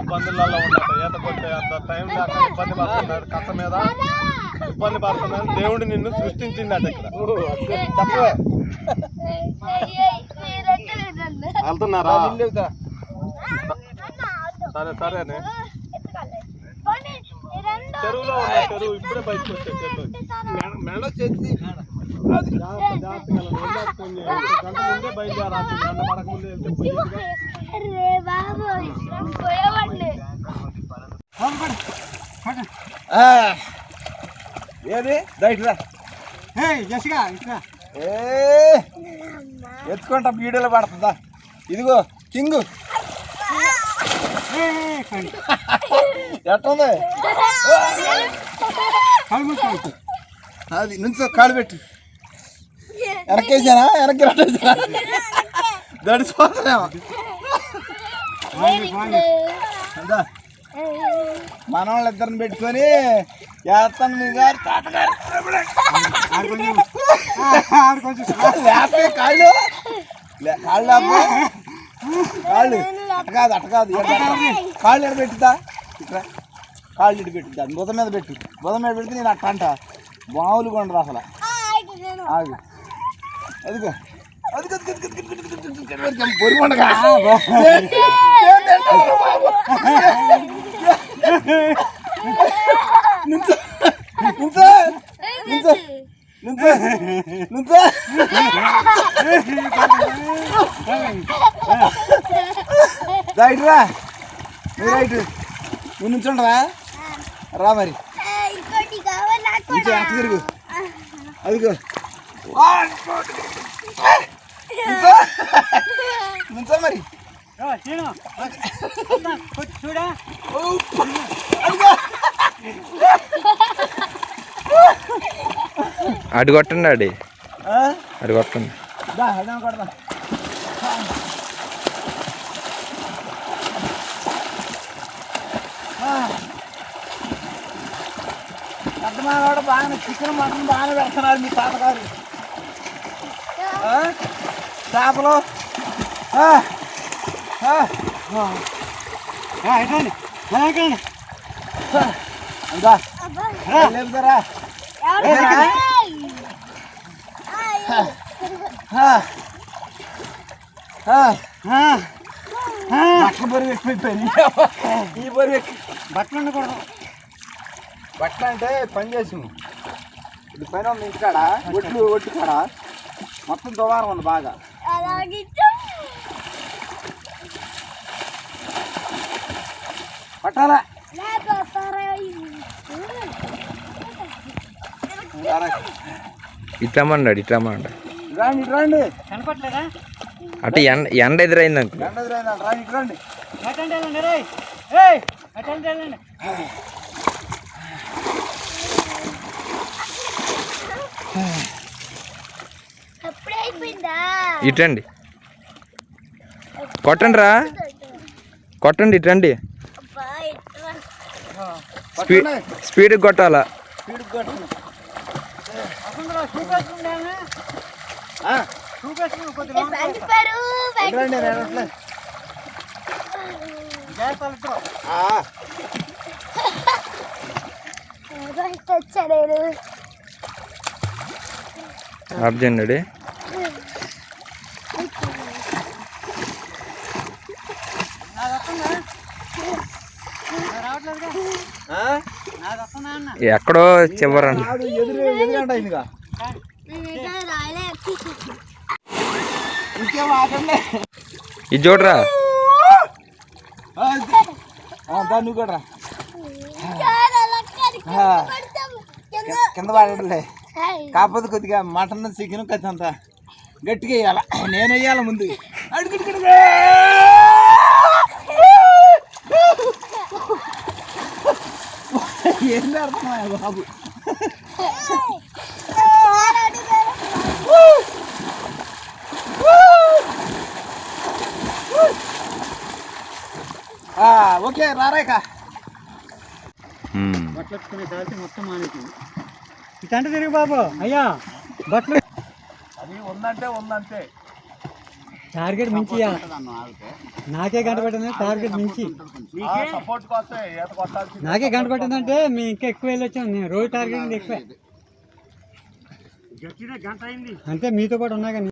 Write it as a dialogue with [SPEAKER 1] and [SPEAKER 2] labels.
[SPEAKER 1] ఇబ్బందులలో ఉన్నట్టు ఈత కొట్టే అంత టైం లేక ఇబ్బంది పడుతున్నాడు, కట్ట మీద ఇబ్బంది పడుతున్నాడు. దేవుడు నిన్ను సృష్టించిందట ఇక్కడ. చెప్పవే వెళ్తున్నారా? సరే సరేనే. చెరువులో ఉన్నా, చెరువు ఇప్పుడే బయటకు వచ్చే చెరువు మెడ చేసి జాగ్రత్తగా గంట ముందే బయలుదేరాలి. గంట పడక ముందే వెళ్తే ఏది రైట్రా జసిగా ఇట్లా ఎత్తుకుంటా వీడియోలో పడుతుందా? ఇదిగో కింగు ఎట్టుంది అది నుంచో కాలు పెట్టు. వెనకేసానా వెనక్కి రట్టేసా దడిచిపోతానేమో. మన వాళ్ళిద్దరిని పెట్టుకొని వేస్తాను మీ గారు తాతగారు లేపే కాళ్ళు కాళ్ళు లేపే కాళ్ళు అట్ట కాదు కాళ్ళు ఎడ పెట్టుతా ఇక్కడ కాళ్ళు ఇటు పెట్టుద్దా బుధ మీద పెట్టు. బుధ మీద పెడితే నేను అట్ట అంట మామూలు కొండరు అసలు. ఆగు అదిగో అది పొరికొండగా రైట్ రా నువ్వు రైట్ నువ్వు నుంచుండవా రా మరి వెనక్కి తిరుగు. అదిగో నుంచో మరి చూడా
[SPEAKER 2] అటు కొట్టండి అటు కొట్టండి.
[SPEAKER 1] కొడదా పెద్దమానవాడు బాగానే చికెన్ మటన్ బాగానే పెడుతున్నారు మీ తాతగారు. చేపలు లేపుతారా? బట్టలు బరువు ఎక్కువైపోయింది. ఈ బరువు బట్టలు ఉండకూడదు. బట్టలు అంటే పని చేసాము. ఇది పైన ఉంది ఇంటికాడ ఒట్టు కాడ మొత్తం దువారం ఉంది బాగా. పట్టాలా
[SPEAKER 2] ఇట్లమ్మండి ఇట్లమ్మండి
[SPEAKER 1] రండి రండి
[SPEAKER 2] అటు ఎండ ఎదురైంది
[SPEAKER 1] అంకు రండి
[SPEAKER 2] ఇటండి కొట్టండి రా కొట్టండి ఇటండి స్పీడ్ కొట్టాలా అర్జెంట్ ఎక్కడో చివరండి ఇది చూడరా
[SPEAKER 1] నువ్వు కూడా కింద పడలే. కాకపోతే కొద్దిగా మటన్ చికెన్ కత్తి అంత గట్టిగా వేయాల. నేను వేయాల ముందు ఏం అర్థమా బాబు. ఓకే రారేక బట్టలు ఎత్తుకునే కాల్సి మొత్తం మానేసింది. ఇటంటే తిరిగి బాబు అయ్యా బట్టలు అది ఉందంటే
[SPEAKER 3] టార్గెట్ మించి ఇవ్వాలి. నాకే గంట పట్టింది టార్గెట్ మించి
[SPEAKER 1] సపోర్ట్ కోసం ఈత కొట్టాల్సింది.
[SPEAKER 3] నాకే గంట పట్టిందంటే మీ ఇంకా ఎక్కువ వెళ్ళొచ్చాను నేను రోజు టార్గెట్ ఎక్కువ
[SPEAKER 4] గట్టిగా గంట అయింది
[SPEAKER 3] అంటే మీతో పాటు ఉన్నా కానీ